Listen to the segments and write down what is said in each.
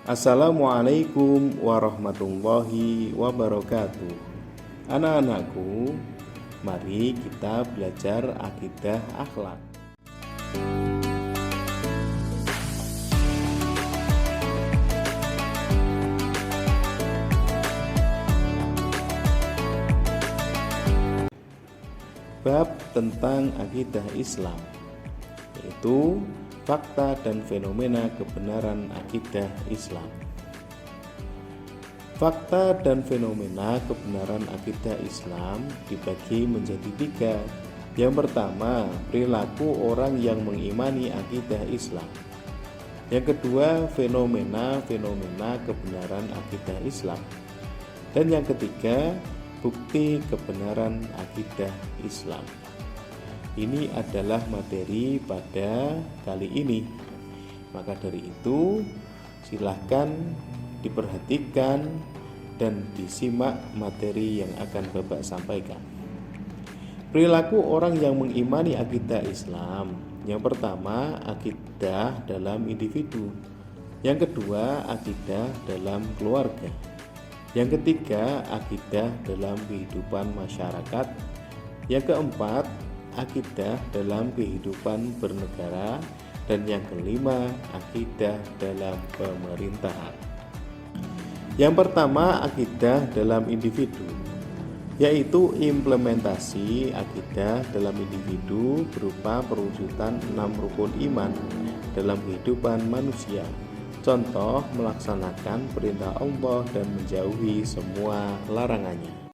Assalamualaikum warahmatullahi wabarakatuh. Anak-anakku, mari kita belajar akidah akhlak. Bab tentang akidah Islam, yaitu fakta dan fenomena kebenaran akidah Islam. Fakta dan fenomena kebenaran akidah Islam dibagi menjadi tiga. Yang pertama, perilaku orang yang mengimani akidah Islam. Yang kedua, fenomena-fenomena kebenaran akidah Islam. Dan yang ketiga, bukti kebenaran akidah Islam. Ini adalah materi pada kali ini. Maka dari itu, silahkan diperhatikan dan disimak materi yang akan Bapak sampaikan. Perilaku orang yang mengimani akidah Islam. Yang pertama, akidah dalam individu. Yang kedua, akidah dalam keluarga. Yang ketiga, akidah dalam kehidupan masyarakat. Yang keempat, akidah dalam kehidupan bernegara. Dan yang kelima, akidah dalam pemerintahan. Yang pertama, akidah dalam individu, yaitu implementasi akidah dalam individu berupa perwujudan 6 rukun iman dalam kehidupan manusia. Contoh, melaksanakan perintah Allah dan menjauhi semua larangannya.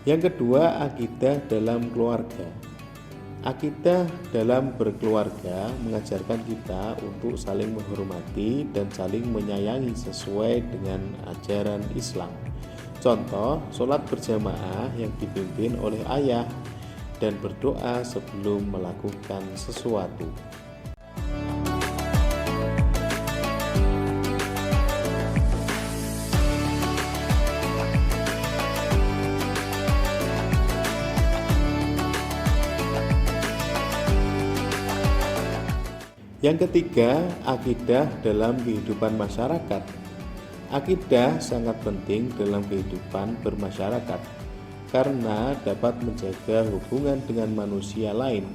Yang kedua, akidah dalam keluarga. Akidah dalam berkeluarga mengajarkan kita untuk saling menghormati dan saling menyayangi sesuai dengan ajaran Islam. Contoh, sholat berjamaah yang dipimpin oleh ayah dan berdoa sebelum melakukan sesuatu. Yang ketiga, akidah dalam kehidupan masyarakat. Akidah sangat penting dalam kehidupan bermasyarakat karena dapat menjaga hubungan dengan manusia lain.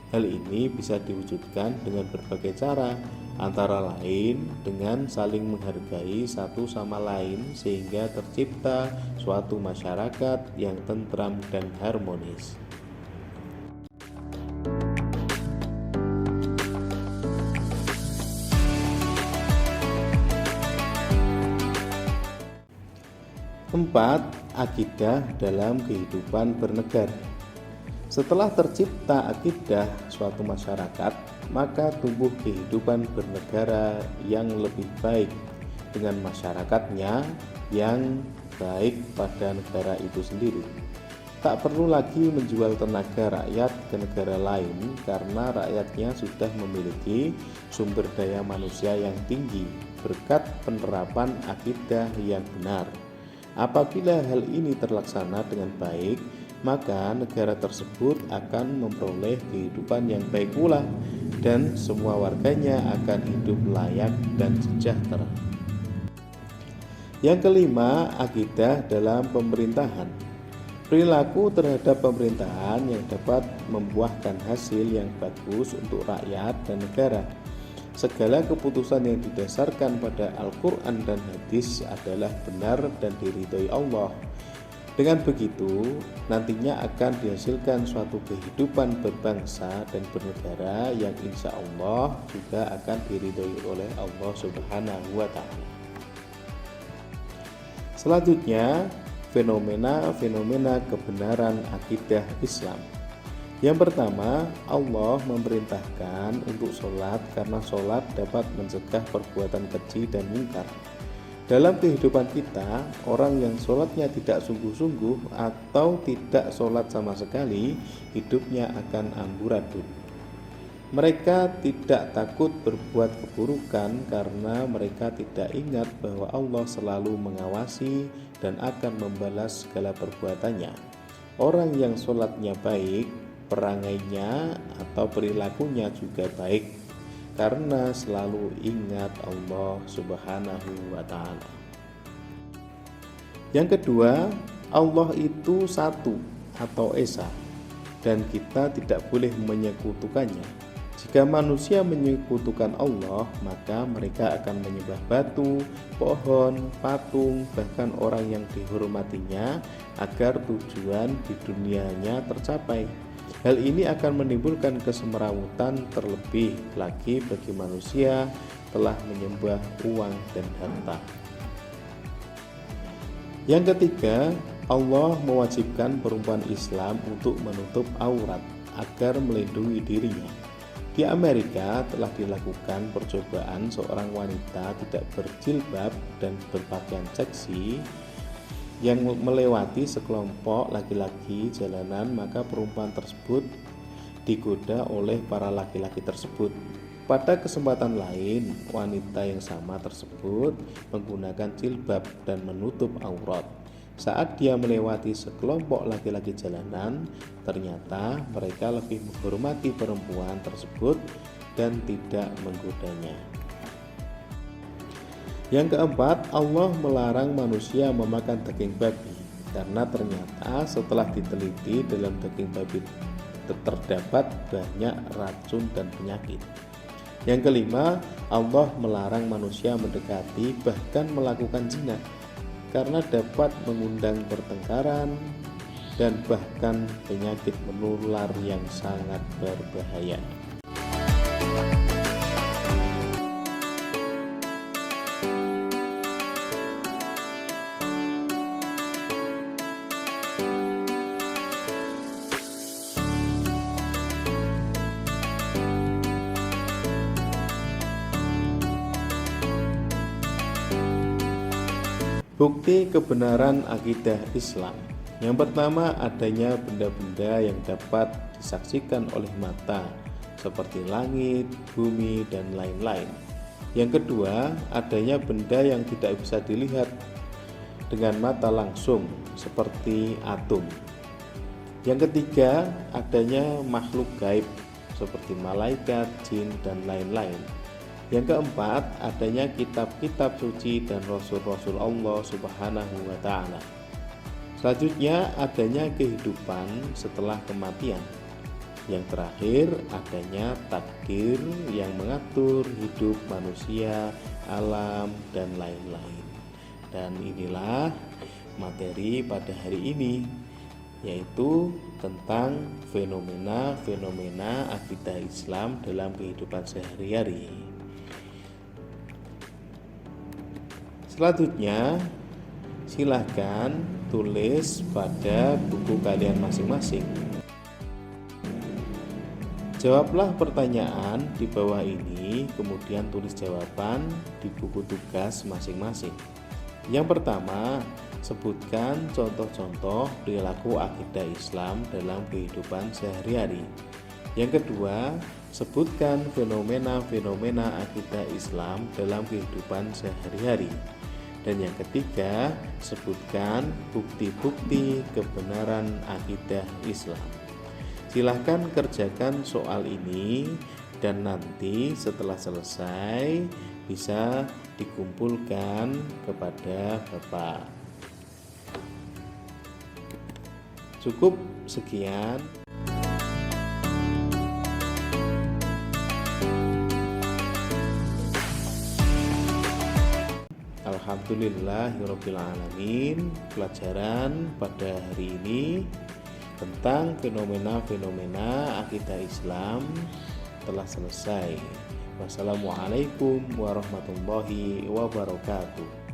Hal ini bisa diwujudkan dengan berbagai cara, antara lain dengan saling menghargai satu sama lain sehingga tercipta suatu masyarakat yang tentram dan harmonis. Empat, akidah dalam kehidupan bernegara. Setelah tercipta akidah suatu masyarakat, maka tumbuh kehidupan bernegara yang lebih baik dengan masyarakatnya yang baik pada negara itu sendiri. Tak perlu lagi menjual tenaga rakyat ke negara lain karena rakyatnya sudah memiliki sumber daya manusia yang tinggi berkat penerapan akidah yang benar. Apabila hal ini terlaksana dengan baik, maka negara tersebut akan memperoleh kehidupan yang baik pula dan semua warganya akan hidup layak dan sejahtera. Yang kelima, akidah dalam pemerintahan. Perilaku terhadap pemerintahan yang dapat membuahkan hasil yang bagus untuk rakyat dan negara. Segala keputusan yang didasarkan pada Al-Quran dan hadis adalah benar dan diridhoi Allah. Dengan begitu, nantinya akan dihasilkan suatu kehidupan berbangsa dan bernegara yang insya Allah juga akan diridhoi oleh Allah Subhanahu wa Ta'ala. Selanjutnya, fenomena-fenomena kebenaran akidah Islam. Yang pertama, Allah memerintahkan untuk sholat karena sholat dapat mencegah perbuatan keji dan mungkar. Dalam kehidupan kita, orang yang sholatnya tidak sungguh-sungguh atau tidak sholat sama sekali, hidupnya akan amburadul. Mereka tidak takut berbuat keburukan karena mereka tidak ingat bahwa Allah selalu mengawasi dan akan membalas segala perbuatannya. Orang yang sholatnya baik, perangainya atau perilakunya juga baik karena selalu ingat Allah Subhanahu wa Ta'ala. Yang kedua, Allah itu satu atau esa, dan kita tidak boleh menyekutukannya. Jika manusia menyekutukan Allah, maka mereka akan menyembah batu, pohon, patung, bahkan orang yang dihormatinya agar tujuan di dunianya tercapai. Hal ini akan menimbulkan kesemerawutan, terlebih lagi bagi manusia telah menyembah uang dan harta. Yang ketiga, Allah mewajibkan perempuan Islam untuk menutup aurat agar melindungi dirinya. Di Amerika telah dilakukan percobaan seorang wanita tidak berjilbab dan berpakaian seksi yang melewati sekelompok laki-laki jalanan, maka perempuan tersebut digoda oleh para laki-laki tersebut. Pada kesempatan lain, wanita yang sama tersebut menggunakan jilbab dan menutup aurat. Saat dia melewati sekelompok laki-laki jalanan, ternyata mereka lebih menghormati perempuan tersebut dan tidak menggodanya. Yang keempat, Allah melarang manusia memakan daging babi karena ternyata setelah diteliti dalam daging babi terdapat banyak racun dan penyakit. Yang kelima, Allah melarang manusia mendekati bahkan melakukan zina karena dapat mengundang pertengkaran dan bahkan penyakit menular yang sangat berbahaya. Bukti kebenaran akidah Islam. Yang pertama, adanya benda-benda yang dapat disaksikan oleh mata seperti langit, bumi, dan lain-lain. Yang kedua, adanya benda yang tidak bisa dilihat dengan mata langsung seperti atom. Yang ketiga, adanya makhluk gaib seperti malaikat, jin, dan lain-lain. Yang keempat, adanya kitab-kitab suci dan rasul-rasul Allah Subhanahu wa Ta'ala. Selanjutnya, adanya kehidupan setelah kematian. Yang terakhir, adanya takdir yang mengatur hidup manusia, alam, dan lain-lain. Dan inilah materi pada hari ini, yaitu tentang fenomena-fenomena akidah Islam dalam kehidupan sehari-hari. Selanjutnya, silahkan tulis pada buku kalian masing-masing. Jawablah pertanyaan di bawah ini, kemudian tulis jawaban di buku tugas masing-masing. Yang pertama, sebutkan contoh-contoh perilaku akidah Islam dalam kehidupan sehari-hari. Yang kedua, sebutkan fenomena-fenomena akidah Islam dalam kehidupan sehari-hari. Dan yang ketiga, sebutkan bukti-bukti kebenaran akidah Islam. Silahkan kerjakan soal ini dan nanti setelah selesai bisa dikumpulkan kepada Bapak. Cukup sekian. Alhamdulillahirrabbilalamin. Pelajaran pada hari ini tentang fenomena-fenomena akidah Islam telah selesai. Wassalamualaikum warahmatullahi wabarakatuh.